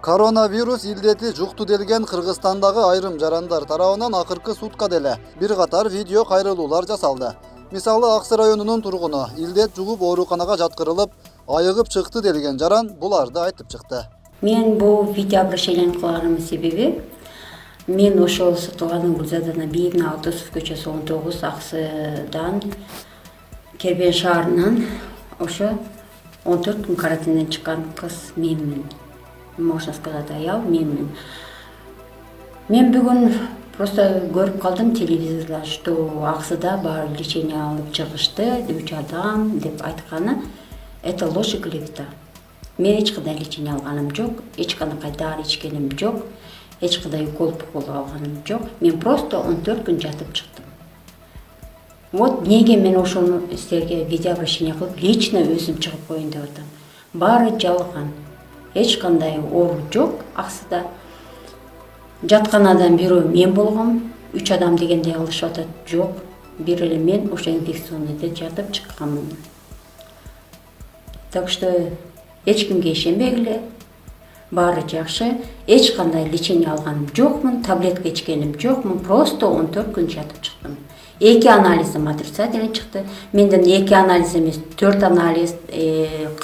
Koronavirus илдети жукту делген Кыргызстандагы айрым жарандар тарабынан акыркы сутка деле бир катар видео кайрылуулар жасалды. Мисалы Аксы районунун тургуну илдет жугуп ооруканага жаткырылып, айыгып чыкты делген жаран буларды айтып чыкты. Мен бул видео обращение кылганымдын себеби мен ошол Сатылгандын Гүлзадана Бийигина Алтосов көчөсү 19 Аксыдан Кербен шаарынан ошо 14 күн карантинден чыккан кыз менмин. Можно сказать, аял менмин. Мен бүгүн просто көрүп калдым телевизорда, что Аксыда бар лечение алып чыгышты, 3 адам деп айтканы. Это ложь и клевета. Мен эч кандай лечение алганым жок, эч кандай дары ичкеним жок, эч кандай укол алганым жок. Мен просто 14 күн жатып чыктым. Вот неге мен ошону силерге видео обращение кылып, лично өзүм чыгып коеюн деп атам. Баары жалган. Эч кандай оору жок Аксыда. Жаткан адам бирөө мен болгом, 3 адам дегенде алышып атат. Жок, бир эле мен ошо инфекционныйда жатып чыкканмын. Так что эч кимге ишенбегиле. Баары жакшы. Эч кандай лечение алганым жокмун, таблетка ичкеним жокмун, просто 14 күн жатып чыктым. 2 анализим отрицательный чыкты. Менден 2 анализ эмес, 4 анализ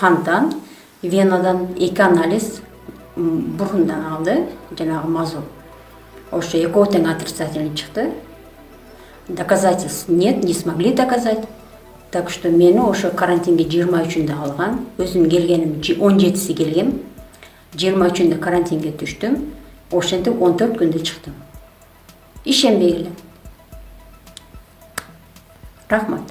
кандан, венадан 2 анализ бурундан алды, жанагы мазок. Ошо экөө тең отрицательный чыкты. Доказательств нет, не смогли доказать. Так что мени ошо карантинге 23-нде алган. Өзүм келгеним 17-си келгем. 23-нде карантинге түштүм. Ошентип 14 күндө чыктым. Ишенбегиле. Рахмат.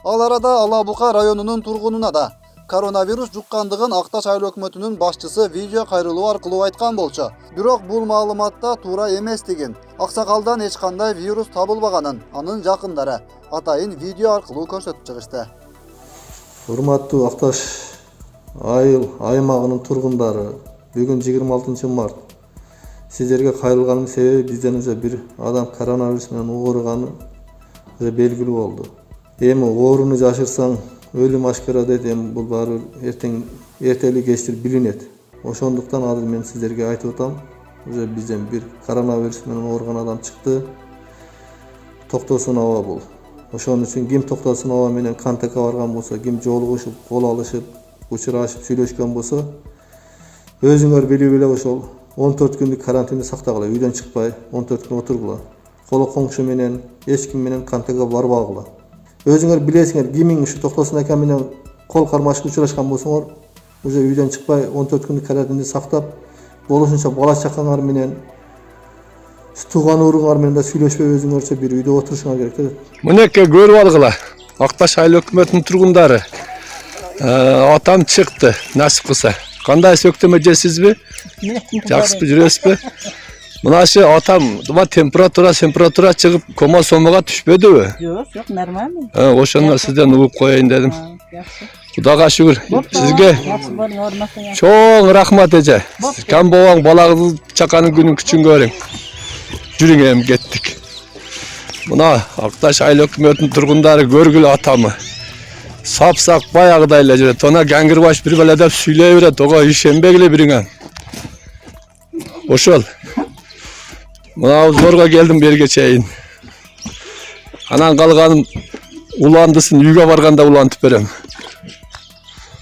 Ал арада Алабука районунун тургунуна да коронавирус жуккандыгын Акташ айыл өкмөтүнүн башчысы видео кайрылуу аркылуу айткан болчу. Бирок бул маалыматта туура эместигин, аксакалдан эч кандай вирус табылбаганын анын жакындары атайын видео аркылуу көрсөтүп чыгышты. Урматтуу Акташ айыл аймагынын тургундары, бүгүн 26 март сиздерге кайрылганымдын себеби бизден уже бир адам коронавирус менен ооруганы белгилүү болду. Эми ооруну жашырсаң өлүм ашкара дейт, эми бул баары эртели кечтир билинет. Ошондуктан азыр мен сиздерге айтып атам, уже бизден бир коронавирус менен ооруган адам чыкты. Токтосун аба бул. Ошон үчүн ким токтосун аба менен контактка барган болсо, ким жолугушуп, кол алышып, учурашып, сүйлөшкөн болсо, өзүңөр билип эле ошол 14 күндүк карантинди сактагыла, үйдөн чыкпай 14 күн отургула. Коло коңшу менен, эч ким менен контактка барбагыла. Өзүңөр билесиңер, кимиң ушу Токтосун ака менен кол кармашып учурашкан болсоңор, уже үйдөн чыкпай 14 күндүк карантинди сактап, болушунча бала чакаңар менен, тууган уруңар менен да сүйлөшпөй өзүңөрчө бир үйдө отурушуңар керек. Мынеке көрүп алгыла. Акташ айыл өкмөтүнүн тургундары. Атам чыкты, насип кылса. Кандай сөктөмө жесизби? Жакшыпы, жүрөсүзбү? Мынашы атам температура чыгып кома-сомага түшпөдүбү? Жок, нормально. Ошондо сизден угуп коеюн дедим. Кудайга шүгүр. Сизге чоң рахмат эже. Кам бабаң балагыңды чаканын күнүн күчүн көрүң. Жүрүң эми кеттик. Мына Акташ айыл өкмөтүнүн тургундары көргүлө атамы. Сап-сак баягыдай эле жүрөт. Она гаңгырбаш бир беле деп сүйлөй берет. Ого ишенбегиле бириңе. Ошол. Мына зорго келдим берге чейин. Анан калганын уландысын үйгө барганда улантып берем.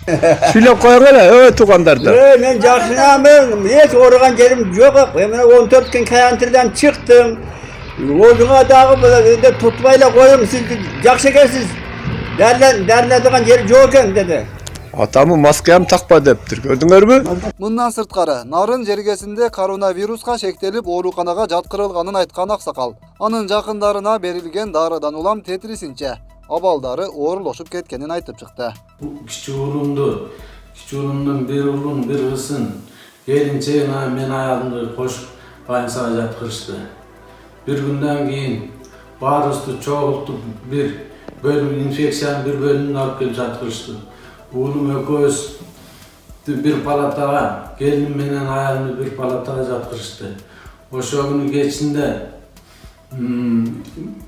Сүйлөп коюңар эле, туугандарды. Мен жакшынамын. Эч ооруган жерим жок. Мен 14 күн карантиндан чыктым. Өзүңө дагы тутпай эле коюм. Сиз жакшы экенсиз. Дәріледіған жері жоқ екен деді. Атамы маскам такпа дептир, көрдүңөрбү? Мындан сырткары, Нарын жергесинде коронавируска шектелип ооруканага жаткырылганын айткан аксакал. Анын жакындарына берилген дарыдан улам тетрисинче абалдары оорлошуп кеткенин айтып чыкты. Кичи уулумдун бир уулун, бир кызын келинче мен аялымды кошуп больницага жаткырышты. Бир күндөн кийин баарыбызды чогултуп бир бөлüm infeksiyanın bir bölümünü alıp gelip жаткырышты. Oğlum ökөz bir palataga, gelinim menen ayalımı bir palataga жаткырышты. Oşo günü geçinde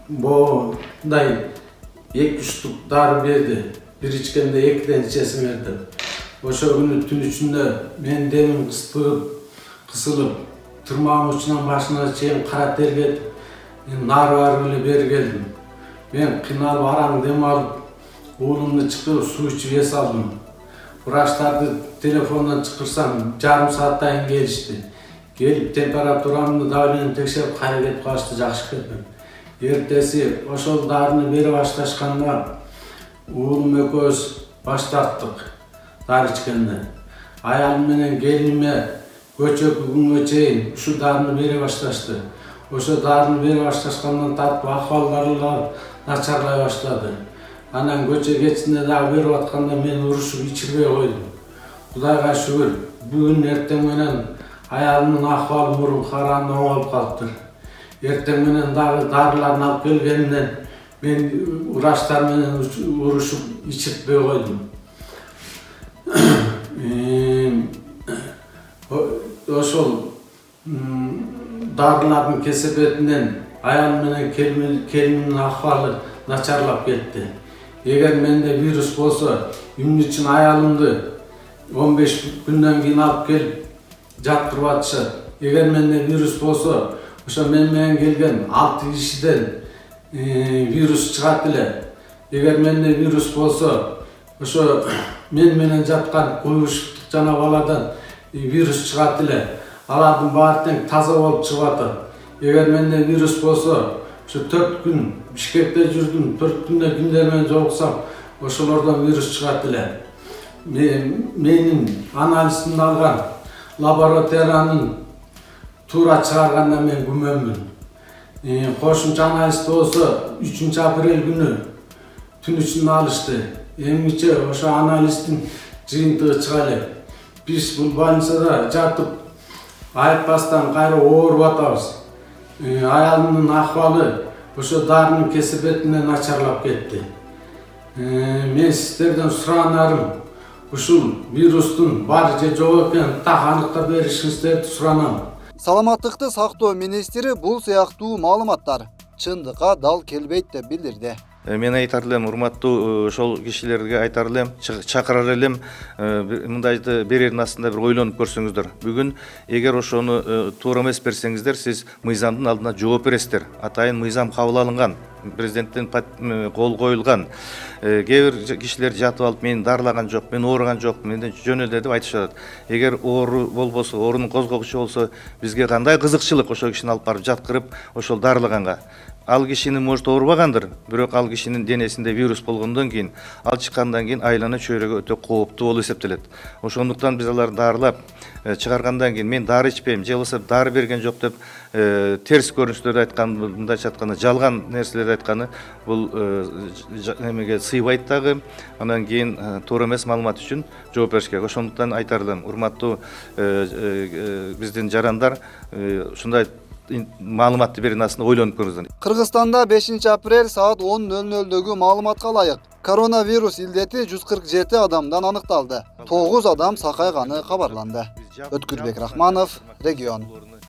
boğday 2-3 darı berdi. Bir içkende 2'den içesim verdi. Oşo günü tün içinde men demim kıstırıp kısılıp tırmağın uçundan başına çeyin kara ter gelip nar var bile beri geldim. Ben kınalıp aram dem alıp oğlumla çıkıp su içip es aldım. Vraçlardı telefondan çıkırsam yarım saatten gelişti. Gelip temperaturamını davulunu tekşerip kaybetip kaçtı jakşı kettim. Ertesi oşol darını beri başlaşkanda oğlum ököz başlattık dar içkende. Ayalım menen gelinime göçök gün göçeyin şu darını beri başlaştı. Oşo darını beri başlaşkandan tartып ahvallarlar naçarlay başladı. Anan göçe geçinde daha berip atkanda men uruşup içirбей koydum. Kudayga şükür bugün erten menen ayalımın ahvalı murum karanlığı oňalyp kalıptır. Erten menen dagı darılarını alıp gelgenimden men vraçlar menen uruşup içirtбей koydum. Oşol darıların kesepetinden ayalım menen kelimin ahvalı naçarlap ketti. Eger mende virüs bolsa, ümün için ayalımdı 15 günden keyin alıp gelip jatkırıp atышат. Eger mende virüs bolsa, oşa men menen gelgen 6 kişiden virüs çıgat ele. Eger mende virüs bolsa, oşa men menen jatkan kuyuşukluk jana baladan virüs çıgat ele. Alardın baarı taza bolup çıkıp atat. Eger mende virüs bolsa, şu 4 gün Bişkek'te жүрдüm, 4 günde günlermen joluksam, oşolordan virüs çıgat ele. Menin analizini algan laboratoriyanın tuura çıkarganda men gümenmin. Koşumça analiz bolsa 3 aprel günü tün içinde alıştı. Eňiçe oşo analistin jyyntygy çıga ele. Biz bul больницада jatıp ayıpbastan gaýra oğurup atabız. Ayalımın ahvalı oşo darının kesepetinden naçarlap ketti. Men sizlerden suranarım, uşul virustun bar je jok eken tak anyktap berişiňizди suranam. Саламаттыкты сактоо министри бул сыяктуу маалыматтар чындыкка дал келбейт деп билдирди. Мен айтар элем, урматтуу ошол кишилерге айтар элем, чакырар элем, мындайды берердин астында бир ойлонуп көрсөңүздөр. Бүгүн эгер ошону туура эмес берсеңиздер, сиз мыйзамдын алдына жооп бересиздер. Атайын мыйзам кабыл алынган, президенттен кол коюлган. Кээ бир кишилер жатып алып, мен дарылаган жок, мен ооруган жок, менден жөн эле деп айтышат. Эгер оору болбосо, оорунун козгогучу болсо, бизге кандай кызыкчылык ошол кишини алып барып жаткырып, ошол дарылаганга. Ал кишини может оорубагандыр, бирок ал кишинин денесинде вирус болгондон кийин, ал чыккандан кийин айлана чөйрөгө өтө кооптуу болуп эсептелет. Ошондуктан биз аларды дарылап чыгаргандан кийин мен дары ичпейм, же болбосо дары берген жок деп терс көрүнүштөрдү айткан, мындайча айтканда жалган нерселерди айтканы бул эмеге сыйбайт дагы. Андан кийин туура эмес маалымат үчүн жооп бериш керек. Ошондуктан айтар элем, урматтуу биздин жарандар, ушундай маалыматты берген астында ойлонуп көрүңүздөр. Кыргызстанда 5 апрель саат 10:00дөгү маалыматка ылайык коронавирус илдети 147 адамдан аныкталды. 9 адам сакайганы кабарланды. Өткүрбек Рахманов, регион.